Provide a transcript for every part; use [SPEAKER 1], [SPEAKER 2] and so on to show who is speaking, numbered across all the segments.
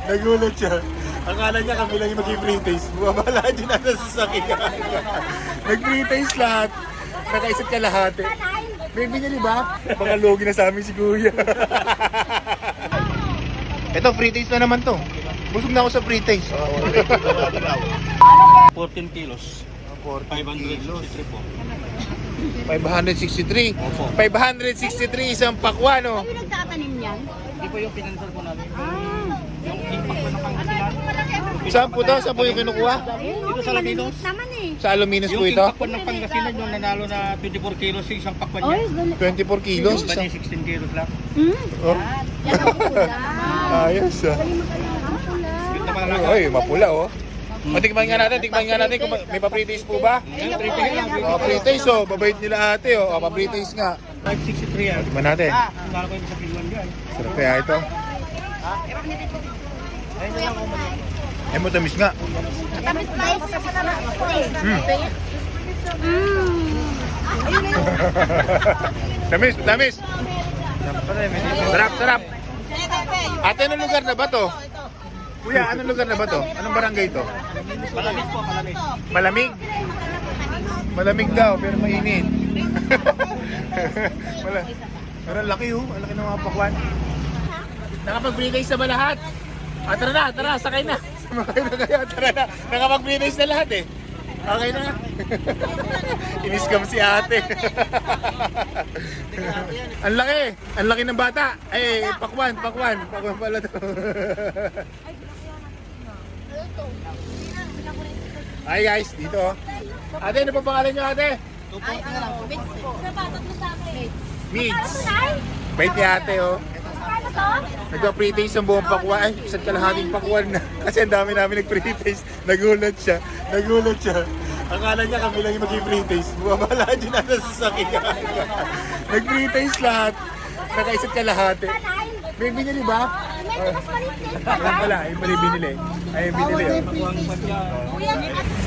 [SPEAKER 1] Nagulat siya. Akala niya kami lang yung mag-free taste. Bumabala din nasa sasakyan. Nag-free taste lahat. Nakaisat ka lahat eh. May binili ba? Baka logi na sa amin si Kuya. Ito, free taste na naman to. Busog na ako sa free taste.
[SPEAKER 2] 14 kilos.
[SPEAKER 1] 563
[SPEAKER 2] po.
[SPEAKER 1] 563.
[SPEAKER 2] Opo.
[SPEAKER 1] 563 isang pakwa, no?
[SPEAKER 3] Kami nagtatanim niyan?
[SPEAKER 2] Hindi po yung pinansal po namin. Yung impact po ng Pangasinan.
[SPEAKER 1] Saan po to? Saan po yung kinukuha?
[SPEAKER 2] Dito sa Laminos.
[SPEAKER 3] Naman eh.
[SPEAKER 1] Sa Aluminos po
[SPEAKER 2] Yung
[SPEAKER 1] ito?
[SPEAKER 2] impact po ng Pangasinan yung nanalo na 24 kilos yung isang pakwan niya.
[SPEAKER 1] 24 kilos.
[SPEAKER 2] Yung bani 16 kilos lang.
[SPEAKER 1] Oh,
[SPEAKER 3] Yan ang pula.
[SPEAKER 1] ayos ah.
[SPEAKER 2] Yung naman lang.
[SPEAKER 1] Ay, mapula oh. O, tikman nga natin kung may pa-pre-taste po ba? O, pre-taste oh, babait nila ate oh. O, pa-pre-taste nga.
[SPEAKER 2] 563 yan.
[SPEAKER 1] Tikman natin.
[SPEAKER 2] Lalo ko yung sa Finland yan.
[SPEAKER 1] Sarap kaya ito. Ay mo, tamis nga.
[SPEAKER 3] Tamis guys.
[SPEAKER 1] Tamis. Sarap, sarap. Ate, anong lugar na ba to? Kuya, anong lugar na ba to? Anong barangay to?
[SPEAKER 2] Malamig po, malamig.
[SPEAKER 1] Malamig? Malamig daw, pero mainit. Pero ang laki oh, ang laki ng mga pakwan. Nakapag-pre-taste na ba lahat? Ah, tara, sakay na. Sumakay na kayo, tara na. Nakapag-pre-taste na lahat eh. Okay na. Iniscam si ate. Ang laki ng bata. Ay, pakwan pala to. Hi guys, dito oh. Ate, ano pa pangalan niyo ate? Migs. Bait ni ate oh. Nagpa-pre-taste ang buong pakwan. Ay, isa't kalahating pakwan na. Kasi ang dami namin nag-pre-taste. Nagulat siya. Akala niya kami lang yung mag-pre-taste. Bumabala din nasa sasakyan. Nag-pre-taste lahat. Nakaisat ka lahat eh. May binili ba? Ayun pala, yung pala yung binili. Ayun binili oh.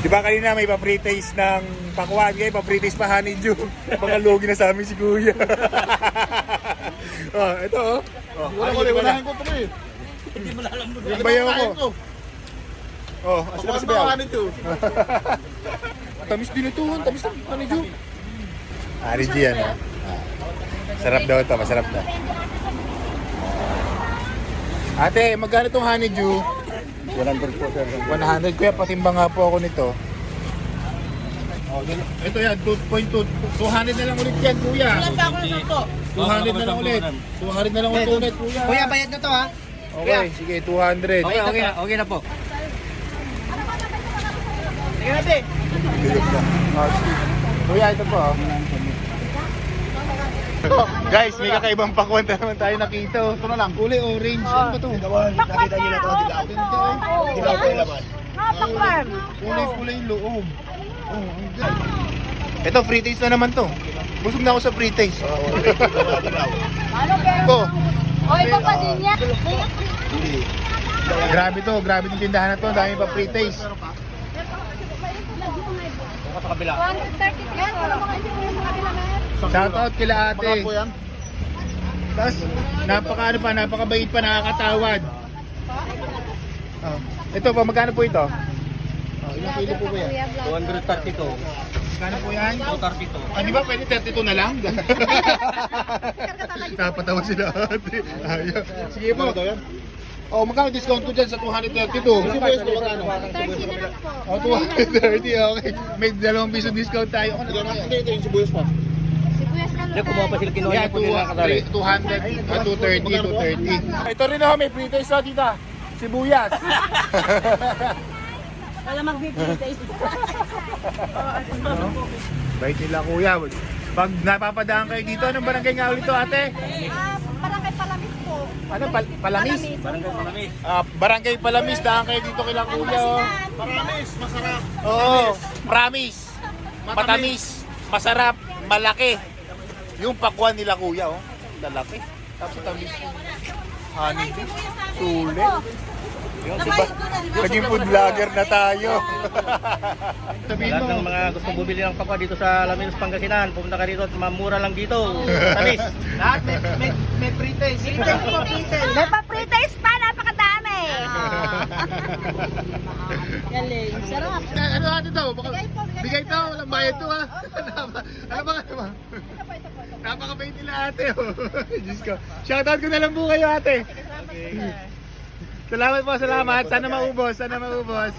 [SPEAKER 1] Diba kanina may pa-pre-taste ng pakwan. Ngayon pa-pre-taste pa honeydew. Baka logi na sa amin si Kuya. Oh, ito oh.
[SPEAKER 4] Wala ko tuloy.
[SPEAKER 2] Hindi mo alam mo.
[SPEAKER 1] Yung bayaw ko. Oh, asa na ba si bayaw? Tamis din ito, tamis ng honeydew. Honeydew yan oh. Sarap daw ito, masarap na. Ate, magkano itong honeydew?
[SPEAKER 4] 100 po sir.
[SPEAKER 1] 100, kuya, patimbang nga po ako nito. Oh, ito yan, 2.2. 200 na lang ulit yan, kuya. 200 na lang ulit. 200 na lang ulit, kuya.
[SPEAKER 2] Kuya, bayad na to ha.
[SPEAKER 1] Okay, sige, 200.
[SPEAKER 2] Okay na po.
[SPEAKER 1] Sige natin. Kuya, ito po. Guys, may kakaibang pakwan na naman tayo nakita. Ito na lang. Kulay orange. Ano ba ito?
[SPEAKER 4] Nakita niyo na ito, dilaw. Dilaw ko yung laman.
[SPEAKER 3] Pakwan.
[SPEAKER 1] Kulay yung loob. Ito, free taste na naman to. Busog na ako sa free taste. Ito.
[SPEAKER 3] O, iba pa din yan.
[SPEAKER 1] Grabe to. Grabe yung tindahan na to. Dami pa free taste.
[SPEAKER 2] Sa kabila.
[SPEAKER 3] 130 yan. Wala mga hindi ko yung kabila na yan.
[SPEAKER 1] Shoutout kila ate.
[SPEAKER 4] Mga po yan.
[SPEAKER 1] Tapos, napakabait pa, nakakatawad. Oh. Ito po, magkano po ito? Oh, ilang kilo po ba yan?
[SPEAKER 2] 232.
[SPEAKER 1] Magkano po yan?
[SPEAKER 2] 232.
[SPEAKER 1] Di ba pwede 32 na lang? Napatawa sila ate. Ayaw. Sige po. Oh, magkano discount ko dyan sa 232?
[SPEAKER 4] Sibuyas po magkano?
[SPEAKER 3] 30 na lang po.
[SPEAKER 1] Oh, 230, okay. May 2 piso discount tayo. Ano na yan?
[SPEAKER 4] Hindi, ito yung sibuyas po.
[SPEAKER 3] Sibuyas na
[SPEAKER 2] Hindi, kumuha pa sila kinuha
[SPEAKER 1] Yeah,
[SPEAKER 2] niya po nila kadali.
[SPEAKER 1] 230. Ito rin ako, may free taste na tita. Sibuyas.
[SPEAKER 3] Wala mag-pre-taste.
[SPEAKER 1] Bait nila kuya. Pag napapadaan kayo dito, anong barangay nga ulit ito ate?
[SPEAKER 3] Barangay Palamis po.
[SPEAKER 1] Ano, Palamis?
[SPEAKER 2] Barangay Palamis.
[SPEAKER 1] Barangay Palamis, daan kayo dito kila kuya. Oh.
[SPEAKER 4] Maramis, masarap.
[SPEAKER 1] Oo, promise. Matamis, masarap, malaki. Yung pakwan nila kuya, oh. Lalaki. Tapos tamis. Honey. Sulit. Diba? Naging food vlogger na tayo. Sabihin
[SPEAKER 2] Lahat ng
[SPEAKER 1] mo.
[SPEAKER 2] mga gusto bumili ng pakwa dito sa Laminos, Pangasinan, pumunta ka dito at mamura lang dito. Tamis. Lahat may pre-taste.
[SPEAKER 3] May pa-pre-taste pa, napakadami. Galing. Sarap.
[SPEAKER 1] Ano ate to?
[SPEAKER 3] Bigay po, bigay
[SPEAKER 1] Bigay
[SPEAKER 3] po.
[SPEAKER 1] to, walang bayad to ha. Ano ba? Napakabait nila ate oh. Diyos ko. Shoutout ko na lang po kayo ate. Salamat po, salamat. Sana maubos, sana maubos.